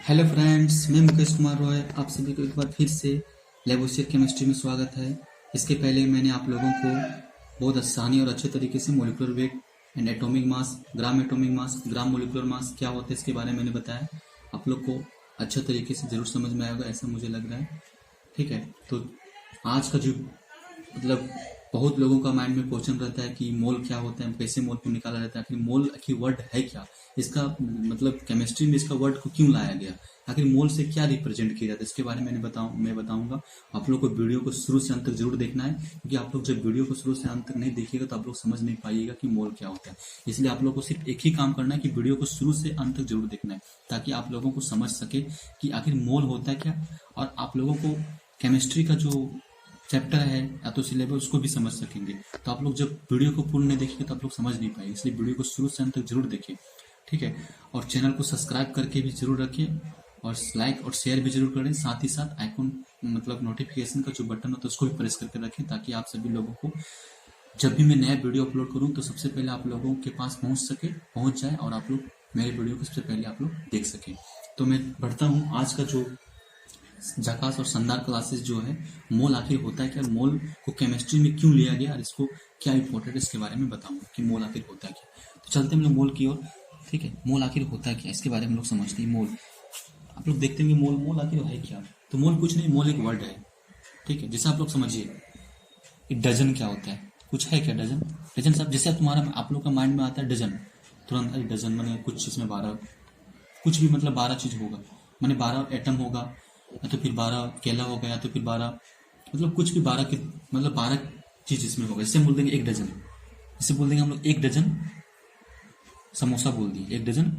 Hello friends, मैं मुकेश कुमार रॉय आप सभी को एक बार फिर से लैबोरेटरी केमिस्ट्री में स्वागत है। इसके पहले मैंने आप लोगों को बहुत आसानी और अच्छे तरीके से molecular weight and atomic mass, atomic mass, gram molecular mass क्या होता है इसके बारे में मैंने बताया। आप लोग को अच्छे तरीके से जरूर समझ में आएगा ऐसा मुझे लग रहा है। ठीक है, तो आज का जो मतलब बहुत लोगों का माइंड में क्वेश्चन रहता है कि मोल क्या होता है, कैसे मोल को निकाला जाता है, आखिर मोल की वर्ड है क्या, इसका मतलब केमिस्ट्री में इसका वर्ड को क्यों लाया गया, आखिर मोल से क्या रिप्रेजेंट किया जाता है, इसके बारे में मैं बताऊंगा। आप लोग को वीडियो को शुरू से अंत तक जरूर देखना है, क्योंकि आप लोग जब वीडियो को शुरू से अंत तक नहीं देखिएगा तो आप लोग समझ नहीं पाइएगा कि मोल क्या होता है। इसलिए आप लोग को सिर्फ एक ही काम करना है कि वीडियो को शुरू से अंत तक जरूर देखना है, ताकि आप लोगों को समझ सके कि आखिर मोल होता है क्या, और आप लोगों को केमिस्ट्री का जो चैप्टर है या तो सिलेबस उसको भी समझ सकेंगे। तो आप लोग जब वीडियो को पूर्ण नहीं देखेंगे तो आप लोग समझ नहीं पाएंगे, इसलिए वीडियो को शुरू से अंत तक जरूर देखिए। ठीक है, और चैनल को सब्सक्राइब करके भी जरूर रखिए, और लाइक और शेयर भी जरूर करें। साथ ही साथ आइकॉन मतलब नोटिफिकेशन का जो बटन होता है उसको भी प्रेस करके रखें, ताकि आप सभी लोगों को जब भी मैं नया वीडियो अपलोड करूं तो सबसे पहले आप लोगों के पास पहुंच जाए, और आप लोग मेरे वीडियो को सबसे पहले आप लोग देख सकें। तो मैं बढ़ता हूँ। आज का जो झकास और शानदार क्लासेस जो है, मोल आखिर होता है क्या, मोल को केमिस्ट्री में क्यों लिया गया और इसको क्या इंपॉर्टेंट है इसके बारे में बताऊंगा कि मोल आखिर होता है क्या। तो चलते हैं हम लोग मोल की ओर। ठीक है, मोल आखिर होता है क्या इसके बारे में हम लोग समझते हैं। मोल आप लोग देखते होंगे, मोल मोल आखिर है क्या। तो मोल कुछ नहीं, मोल एक वर्ड है। ठीक है, जैसे आप लोग समझिए डजन क्या होता है, कुछ है क्या डजन। डजन सब जैसे तुम्हारा आप लोग का माइंड में आता है डजन, तुरंत अरे डजन मैंने कुछ इसमें 12 कुछ भी मतलब 12 चीज होगा, मैंने 12 एटम होगा, या तो फिर 12 केला होगा, या तो फिर 12 मतलब कुछ भी 12 की मतलब 12 चीज इसमें होगा। जैसे हम बोल देंगे एक डजन, जैसे बोल देंगे हम लोग एक डजन समोसा बोल दिए, एक डजन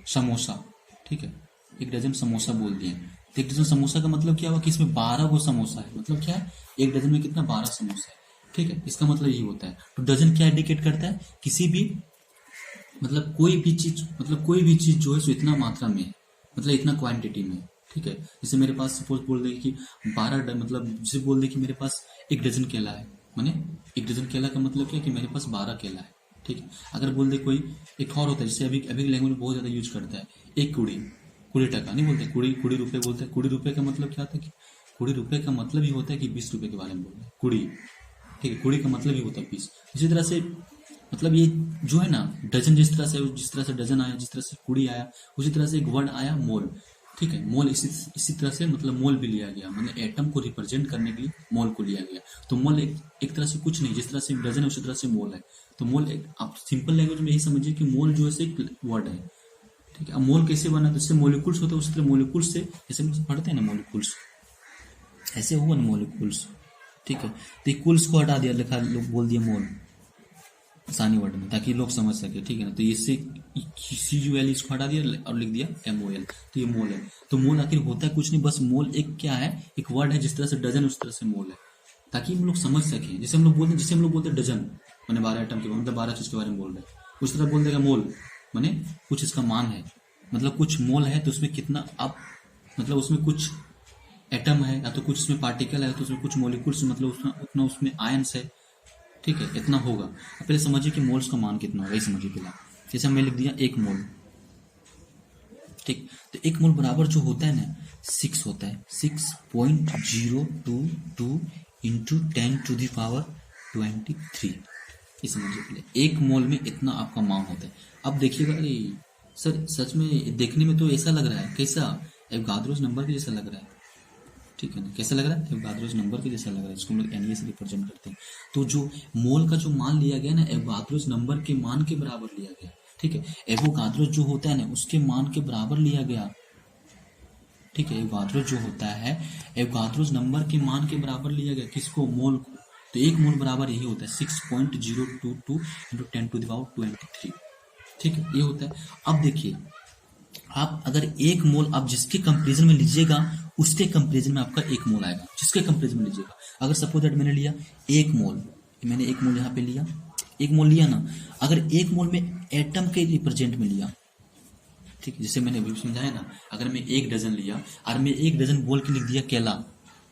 समोसा। ठीक है, एक डजन समोसा बोल दिए। तो एक डजन समोसा का मतलब क्या हुआ कि इसमें 12 वो समोसा है, मतलब क्या है एक डजन में कितना 12 समोसा है। ठीक है, इसका मतलब यही होता है। तो डजन क्या इंडिकेट करता है, किसी भी मतलब कोई भी चीज जो है सो इतना मात्रा में है, मतलब इतना क्वांटिटी में। ठीक है, जैसे मेरे पास सपोज बोल दे कि 12 मतलब जैसे बोल दे कि मेरे पास एक डजन केला है, माने एक डजन केला का मतलब क्या कि मेरे पास 12 केला है। ठीक है, अगर बोल दे कोई एक और होता है, जैसे अभी अभी लैंग्वेज में बहुत ज्यादा यूज करता है, एक कुड़ी, 20 टका नहीं बोलते, कुड़ी कुड़ी रुपए बोलते हैं। 20 रुपए का मतलब क्या होता है कि 20 रुपए का मतलब ही होता है कि 20 रुपए के बारे में बोल रहे हैं, कुड़ी। ठीक है, कुड़ी का मतलब ही होता है 20। इसी तरह से मतलब ये जो है ना डजन, जिस तरह से डजन आया, जिस तरह से कुड़ी आया, उसी तरह से एक वर्ड आया मोल। ठीक है, मोल इसी तरह से मतलब मोल भी लिया गया, मतलब एटम को रिप्रेजेंट करने के लिए मोल को लिया गया। तो मोल एक तरह से कुछ नहीं, जिस तरह से डजन है उसी तरह से मोल है। तो मोल एक आप सिंपल लैंग्वेज में यही समझिए कि मोल जो है एक वर्ड है। ठीक है, अब मोल कैसे बना, तो जैसे मोलिकुल्स होते हैं उसी तरह मोलिकुल्स से, जैसे हम पढ़ते हैं ना मोलिकुल्स, ऐसे हुआ ना मोलिकुल्स। ठीक है, तो कुल्स को हटा दिया, लिखा लोग बोल दिया मोल आसानी वर्ड में, ताकि लोग समझ सके। ठीक है ना, तो इससे CUL इसको हटा दिया और लिख दिया MOL, तो ये मोल है। तो मोल आखिर होता है कुछ नहीं, बस मोल एक क्या है, एक वर्ड है, जिस तरह से डजन उस तरह से मोल है, ताकि हम लोग समझ सकें। जैसे हम लोग बोलते हैं, जैसे हम लोग बोलते हैं डजन मैंने 12 आइटम के मतलब 12 चीज के बारे में बोल रहे हैं, उस तरह बोल देगा मोल माने कुछ इसका मान है, मतलब कुछ मोल है तो उसमें कितना आप मतलब उसमें कुछ एटम है, या तो कुछ उसमें पार्टिकल है, तो उसमें कुछ मोलिकुल्स मतलब उतना उसमें आयंस है। ठीक है, इतना होगा। अब पहले समझिए कि मोल्स का मान कितना होगा, ये समझिए पहले। जैसे हमने लिख दिया एक मोल। ठीक, तो एक मोल बराबर जो होता है ना 6 होता है, 6.022 इंटू 10⁻23। ये समझिए पहले, एक मोल में इतना आपका मान होता है। अब देखिएगा, अरे सर सच में देखने में तो ऐसा लग रहा है, कैसा एवोगाद्रोस नंबर के जैसा लग रहा है। ठीक है ना, कैसा लग रहा है, एवोगाद्रोस नंबर के जैसा लग रहा है, इसको हम लोग Na से रिप्रेजेंट करते हैं। तो जो मोल का जो मान लिया गया ना, एवोगाद्रोस नंबर के मान के बराबर लिया गया। ठीक है, एवोगाद्रोस जो होता है ना उसके मान के बराबर लिया गया। ठीक है, एवोगाद्रोस जो होता है एवोगाद्रोस नंबर के मान के बराबर लिया गया, किसको, मोल को। तो एक मोल बराबर यही होता है 6.022 इंटू 10⁻23। ठीक है, ये होता है। अब देखिए, आप अगर एक मोल आप जिसके कंपेरिजन में लीजिएगा उसके कंपेरिजन में आपका एक मोल आएगा, जिसके कंपेरिजन में लीजिएगा। अगर सपोज दैट मैंने लिया एक मोल, मैंने एक मोल यहाँ पे लिया, एक मोल लिया ना, अगर एक मोल में एटम के रिप्रेजेंट में लिया, ठीक है, जैसे मैंने अभी समझाया ना, अगर मैं एक डजन लिया और मैं एक डजन बोल के लिख दिया केला,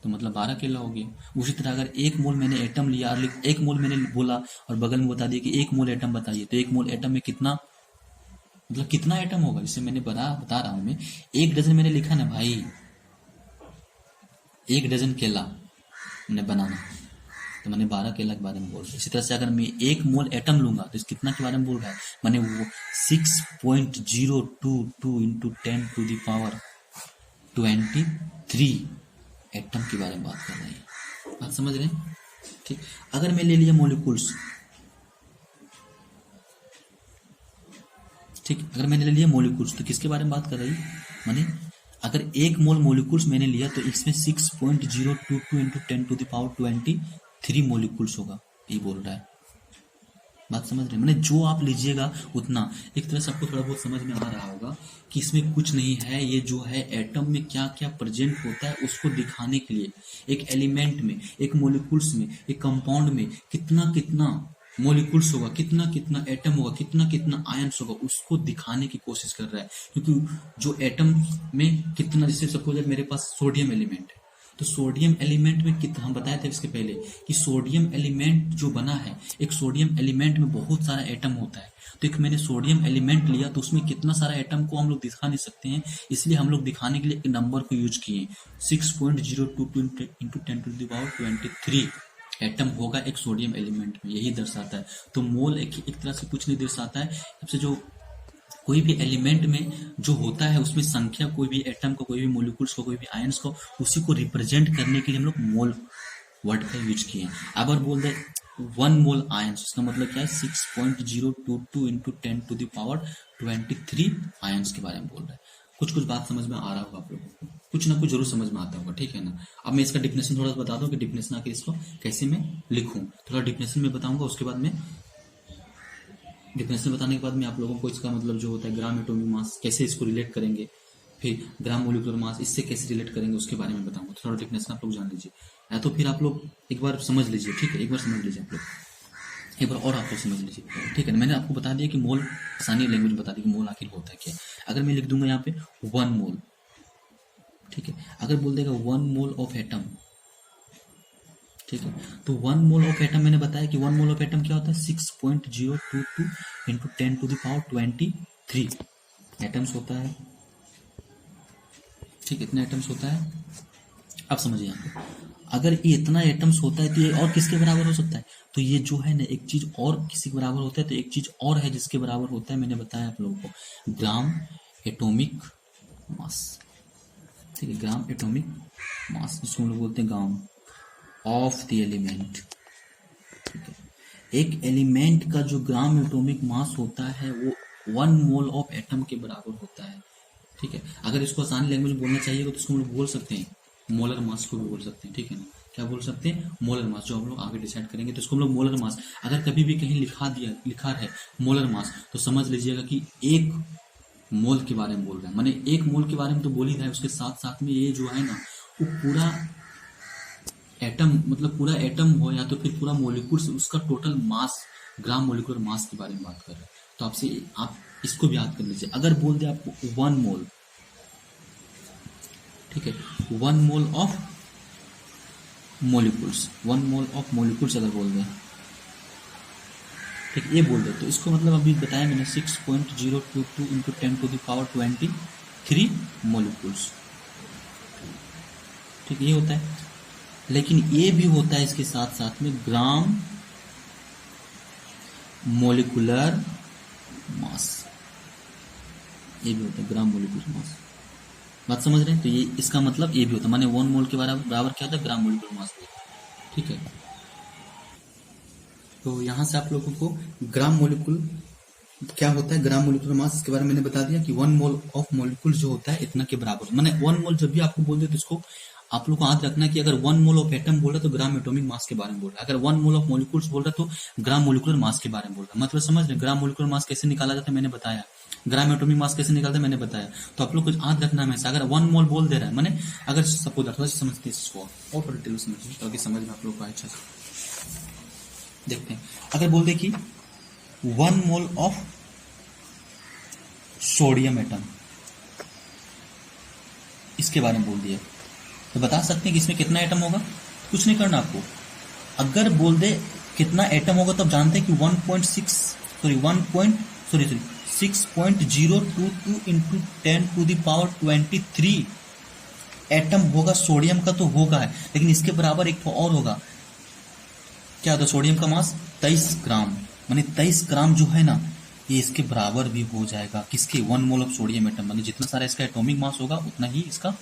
तो मतलब 12 केला हो गया। उसी तरह अगर एक मोल मैंने एटम लिया और एक मोल मैंने बोला और बगल में बता दिया कि एक मोल एटम बताइए, तो एक मोल एटम में कितना मतलब कितना एटम होगा, जिसे मैंने बता रहा हूं मैं, 1 डजन मैंने लिखा ना भाई, 1 डजन केला मैंने बनाना, तो मैंने 12 केला के बारे में बोल रहा। इसी तरह से अगर मैं 1 मोल एटम लूंगा तो इस कितना के बारे में बोल रहा है, मैंने वो 6.022 into 10 to the power 23 atom के बारे में बात कर रहे हैं। बात समझ रहे हैं? ठीक। अगर मैं ले लिया मॉलिक्यूल्स, ठीक, अगर मैंने ले लिया मॉलिक्यूल्स तो किसके बारे में बात कर रही है, माने अगर 1 मोल मॉलिक्यूल्स मैंने लिया तो इसमें 6.022 into 10 to the power 23 molecules होगा, ये बोल रहा है। बात समझ रहे हैं? मैंने जो आप लीजिएगा उतना, एक तरह से आपको थोड़ा बहुत समझ में आ रहा होगा कि इसमें कुछ नहीं है, ये जो है एटम में क्या क्या प्रेजेंट होता है उसको दिखाने के लिए, एक एलिमेंट में, एक मॉलिक्यूल्स में, एक कंपाउंड में कितना कितना मॉलिक्यूल्स होगा, कितना कितना एटम होगा, कितना कितना आयंस होगा, उसको दिखाने की कोशिश कर रहा है। क्योंकि जो एटम में कितना, जैसे सपोज मेरे पास सोडियम एलिमेंट है, तो सोडियम एलिमेंट में कितना, हम बताए थे इसके पहले कि सोडियम एलिमेंट जो बना है, एक सोडियम एलिमेंट में बहुत सारा एटम होता है, तो एक मैंने सोडियम एलिमेंट लिया तो उसमें कितना सारा एटम को हम लोग दिखा नहीं सकते हैं, इसलिए हम लोग दिखाने के लिए एक नंबर को यूज किए, 6.022 into 10 to the power 23 atom होगा एक सोडियम एलिमेंट में, यही दर्शाता है। तो मोल एक तरह से कुछ नहीं दर्शाता है, सबसे जो कोई भी एलिमेंट में जो होता है उसमें संख्या, कोई भी एटम को, कोई भी मॉलिक्यूल्स को, कोई भी आयंस को, उसी को रिप्रेजेंट करने के लिए हम लोग मोल वर्ड का यूज किए। अगर बोल दे 1 मोल आयंस, इसका मतलब क्या है, 6.022 into 10 to the power 23 ions के बारे में बोल रहा है। कुछ कुछ बात समझ में आ रहा होगा आप लोगों को, कुछ ना कुछ जरूर समझ में आता होगा, ठीक है ना। अब मैं इसका डिफिनेशन थोड़ा बता दूं कि डिफिनेशन आखिर इसको कैसे मैं लिखूं, थोड़ा डिफिनेशन में बताऊंगा, उसके बाद में डिफिनेशन बताने के बाद मैं आप लोगों को इसका मतलब जो होता है ग्राम एटॉमिक मास कैसे इसको रिलेट करेंगे, फिर ग्राम मोलिकुलर मास इससे कैसे रिलेट करेंगे उसके बारे में बताऊंगा। थोड़ा डिफिनेशन आप लोग जान लीजिए, या तो फिर आप लोग एक बार समझ लीजिए, ठीक है, एक बार समझ लीजिए आप लोग, एक बार और आप लोग समझ लीजिए, ठीक है। मैंने आपको बता दिया कि मोल, आसानी लैंग्वेज में बता दी कि मोल आखिर होता है क्या। अगर मैं लिख दूंगा यहाँ पे 1 मोल, ठीक है, अगर बोल देगा 1 मोल ऑफ एटम, ठीक है, तो 1 मोल ऑफ एटम मैंने बताया कि 1 मोल ऑफ एटम क्या होता है, 6.022 into 10 to the power 23 atoms होता है, ठीक, इतना एटम्स होता है। अब समझिए यहाँ पे, अगर ये इतना एटम्स होता है तो ये और किसके बराबर हो सकता है, तो ये जो है ना, एक चीज और किसी के बराबर होता है, तो एक चीज और है जिसके बराबर होता है, मैंने बताया आप लोगों को, ग्राम एटॉमिक मास, ठीक है, ग्राम एटॉमिक मास, जिसको हम लोग बोलते हैं ग्राम ऑफ द एलिमेंट, ठीक है। एक एलिमेंट का जो ग्राम एटॉमिक मास होता है वो 1 मोल ऑफ एटम के बराबर होता है, ठीक है। अगर इसको आसानी लैंग्वेज में बोलना चाहिए तो इसको हम लोग बोल सकते हैं मोलर मास को भी बोल सकते हैं, ठीक है ना। क्या बोल सकते हैं, मोलर मास, जो हम लोग आगे डिसाइड करेंगे तो इसको हम लोग मोलर मास। अगर कभी भी कहीं लिखा है मोलर मास तो समझ लीजिएगा कि 1 मोल के बारे में बोल रहे हैं, माने 1 मोल के बारे में तो बोल ही रहा है, उसके साथ साथ में ये जो है ना वो पूरा एटम, मतलब पूरा एटम हो या तो फिर पूरा मॉलिक्यूल से उसका total mass, gram molecular mass के बारे में बात कर रहे हैं। तो आपसे आप इसको भी याद कर लीजिए। अगर बोल दे आपको 1 मोल, ठीक है, 1 mole of molecules, 1 mole of molecules अगर बोल दें, ठीक, ये बोल दे तो इसको मतलब अभी बताया मैंने 6.022 into 10 to the power 23 molecules, ठीक, ये होता है। लेकिन ये भी होता है इसके साथ साथ में ग्राम मोलिकुलर मास, ये भी होता है ग्राम मोलिकुलर मास। बात समझ रहे हैं? तो ये इसका मतलब ये भी होता है, माने 1 मोल के बराबर क्या होता है, ग्राम मोलिकुलर मास, ठीक है। तो यहां से आप लोगों को ग्राम मोलिकुल क्या होता है, ग्राम मोलिकुलर मास के बारे में मैंने बता दिया कि 1 मोल ऑफ मोलिकुल जो होता है इतना के बराबर, माने 1 मोल जब भी आपको बोल दे तो इसको आप लोग को याद रखना कि अगर 1 मोल ऑफ एटम बोल रहा है तो ग्राम एटॉमिक मास के बारे में बोल रहा है, अगर 1 मोल ऑफ मॉलिक्यूल्स बोल रहा है तो ग्राम मोलिकुलर मास के बारे में बोल रहा है। मतलब समझ रहे, ग्राम मोलिकुलर मास कैसे निकाला जाता है मैंने बताया, ग्राम एटॉमिक मास कैसे निकालता है मैंने बताया। तो आप लोग को याद रखना है, अगर 1 मोल बोल दे रहा है, माने अगर सपोज थोड़ा सा समझते हैं इसको और थोड़ा डिटेल समझिए ताकि समझ में आप लोग को अच्छा से देखते हैं। अगर बोल दे कि 1 मोल ऑफ सोडियम एटम, इसके बारे में बोल दिया, तो बता सकते हैं कि इसमें कितना एटम होगा, कुछ नहीं करना आपको। अगर बोल दे कितना एटम होगा तब जानते हैं कि 6 6.022 इंटू 10⁻23 एटम होगा सोडियम का, तो होगा है, लेकिन इसके बराबर एक तो और होगा। क्या होता है? सोडियम का मास 23 ग्राम, माने 23 ग्राम जो है ना, ये इसके बराबर भी हो जाएगा। किसके? 1 मोल ऑफ सोडियम एटम, माने जितना सारा इसका एटॉमिक मास होगा उतना ही इसका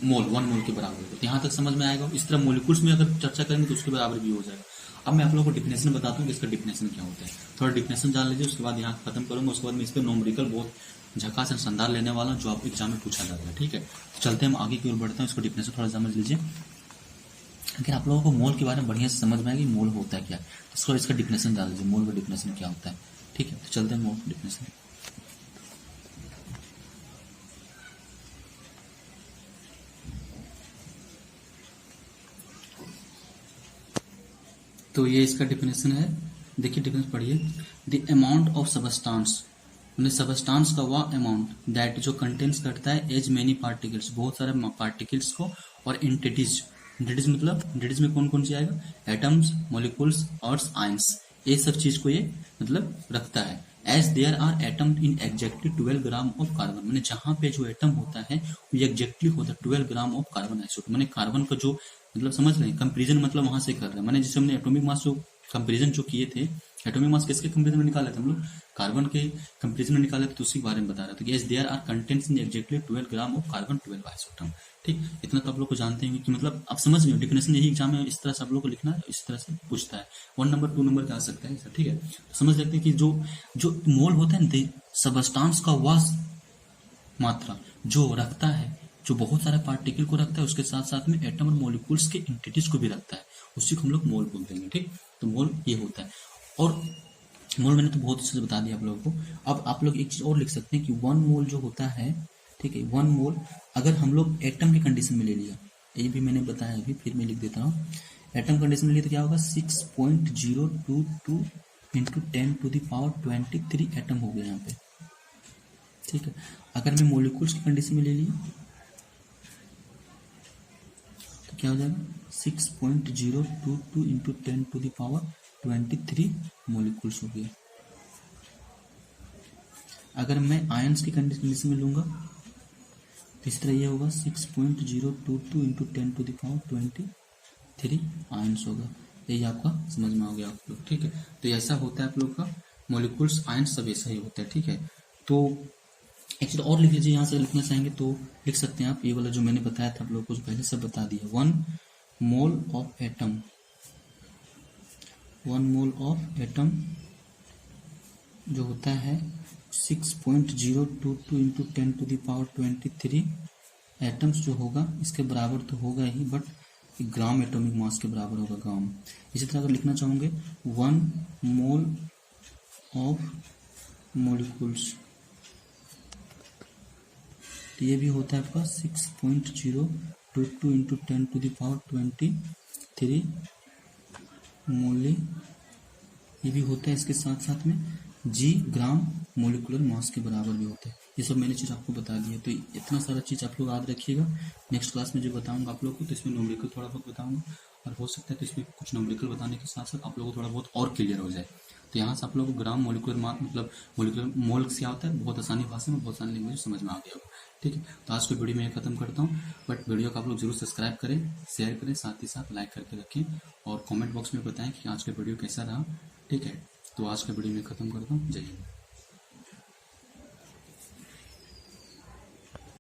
मोल 1 मोल के बराबर होगा। तो यहाँ तक समझ में आएगा। इस तरह मोलिकुल्स में अगर चर्चा करेंगे तो उसके बराबर भी हो जाएगा। अब मैं आप लोगों को डिफिनेशन बताता हूँ कि इसका डिफिनेशन क्या होता है। थोड़ा डिफिनेशन जान लीजिए, उसके बाद यहाँ खत्म करूंगा। उसके बाद मैं इस पर नोमरिकल बहुत झकास और शानदार लेने वाला हूँ, जो आपको एग्जाम में पूछा जाता है। ठीक है, तो चलते हैं, हम आगे की ओर बढ़ते हैं। इसको डिफिनेशन थोड़ा समझ लीजिए, लेकिन आप लोगों को मोल के बारे में बढ़िया से समझ में आएगी, मोल होता है क्या। तो इसका डिफिनेशन जान लीजिए, मोल का डिफिनेशन क्या होता है। ठीक है, तो चलते हैं मोल डिफिनेशन। तो ये इसका डिफिनेशन है। देखिए डिफिनेशन पढ़िए। द अमाउंट ऑफ सबस्टांस, मैंने सबस्टांस का वह अमाउंट दैट जो कंटेंट्स करता है एज मेनी पार्टिकल्स, बहुत सारे पार्टिकल्स को, और एंटिटीज। एंटिटीज मतलब एंटिटीज में कौन कौन सी आएगा? एटम्स, मॉलिक्यूल्स और आयंस, ये सब चीज को ये मतलब रखता है। As there are atom in exactly 12 gram of carbon, मैंने जहां पे जो एटम होता है वो एग्जैक्टली होता है 12 ग्राम ऑफ कार्बन आइसोटोप। मैंने कार्बन का जो मतलब समझ रहे हैं, कंपेरिजन मतलब वहां से कर रहे हैं। मैंने जैसे हमने एटॉमिक मास जो कंपेरिजन जो किए थे, एटॉमिक मास किसके कंपेरिजन में निकाले थे हम लोग? कार्बन के कंपेरिजन में निकाले थे, तो उसी के बारे में बता रहा था कि as there are contents in exactly 12 gram of carbon 12 isotope. ठीक, इतना तो आप लोग को जानते हैं कि मतलब आप समझ रहे हो डिफिनेशन। यही एग्जाम में इस तरह से आप लोग को लिखना है, इस तरह से पूछता है। 1 नंबर 2 नंबर का आ सकता है सर। ठीक है, तो समझ लेते हैं कि जो जो मोल होता है ना, सबस्टांस का वह मात्रा जो रखता है, जो बहुत सारे पार्टिकल को रखता है, उसके साथ साथ में एटम और मॉलिक्यूल्स के एंटिटीज को भी रखता है, उसी को हम लोग मोल बोल देंगे। ठीक, तो मोल ये होता है। और मोल मैंने तो बहुत अच्छे से बता दिया आप लोगों को। अब आप लोग एक चीज और लिख सकते हैं कि 1 मोल जो होता है, ठीक है, 1 मोल अगर हम लोग एटम की कंडीशन में ले लिया, ये भी मैंने बताया अभी, फिर मैं लिख देता हूँ। एटम कंडीशन में लिए तो क्या होगा? 6.022 इंटू 10⁻23 एटम हो गया यहाँ पे। ठीक है, अगर मैं मॉलिक्यूल्स की कंडीशन में ले ली तो क्या हो जाएगा? 6.022 इंटू 10⁻23 मॉलिक्यूल्स हो गए। अगर मैं आयंस की कंडीशन में लूंगा तो इस तरह ये होगा 6.022 इंटू 10⁻23 आयंस होगा। यही आपका समझ में आ गया आप लोग। ठीक है, तो ऐसा होता है आप लोग का मॉलिक्यूल्स, आयंस सब ऐसा ही होता है। ठीक है, तो एक चीज और लिख लीजिए, यहाँ से लिखना चाहेंगे तो लिख सकते हैं आप। ये वाला जो मैंने बताया था आप लोगों को, जो पहले सब बता दिया। 1 mole of atom, 1 mole of atom जो होता है 6.022 इंटू 10⁻23 एटम्स जो होगा, इसके बराबर तो होगा ही, बट ग्राम एटॉमिक मास के बराबर होगा, ग्राम। इसी तरह अगर लिखना चाहोगे 1 मोल ऑफ मॉलिक्यूल्स, तो ये भी होता है आपका 6.022 इंटू 10⁻23 मोली, ये भी होता है। इसके साथ साथ में जी ग्राम मोलिकुलर मास के बराबर भी होता है। ये सब मैंने चीज़ आपको बता दी है। तो इतना सारा चीज़ आप लोग याद रखिएगा। नेक्स्ट क्लास में जो बताऊंगा आप लोग को, तो इसमें न्यूमेरिकल थोड़ा बहुत बताऊंगा, और हो सकता है तो इसमें कुछ न्यूमेरिकल बताने के साथ साथ आप लोगों को थोड़ा बहुत और क्लियर हो जाए। तो यहाँ से आप लोगों को ग्राम मोलिकुलर मास मतलब मोलिकुलर मोल क्या होता है बहुत आसानी भाषा में, बहुत आसानी लैंग्वेज समझ में आ गया होगा। ठीक है, तो आज की वीडियो में ये खत्म करता हूँ। बट वीडियो को आप लोग जरूर सब्सक्राइब करें, शेयर करें, साथ ही साथ लाइक करके रखें, और कमेंट बॉक्स में बताएं कि आज का वीडियो कैसा रहा। ठीक है, तो आज का वीडियो में खत्म करता हूँ। जय हिंद।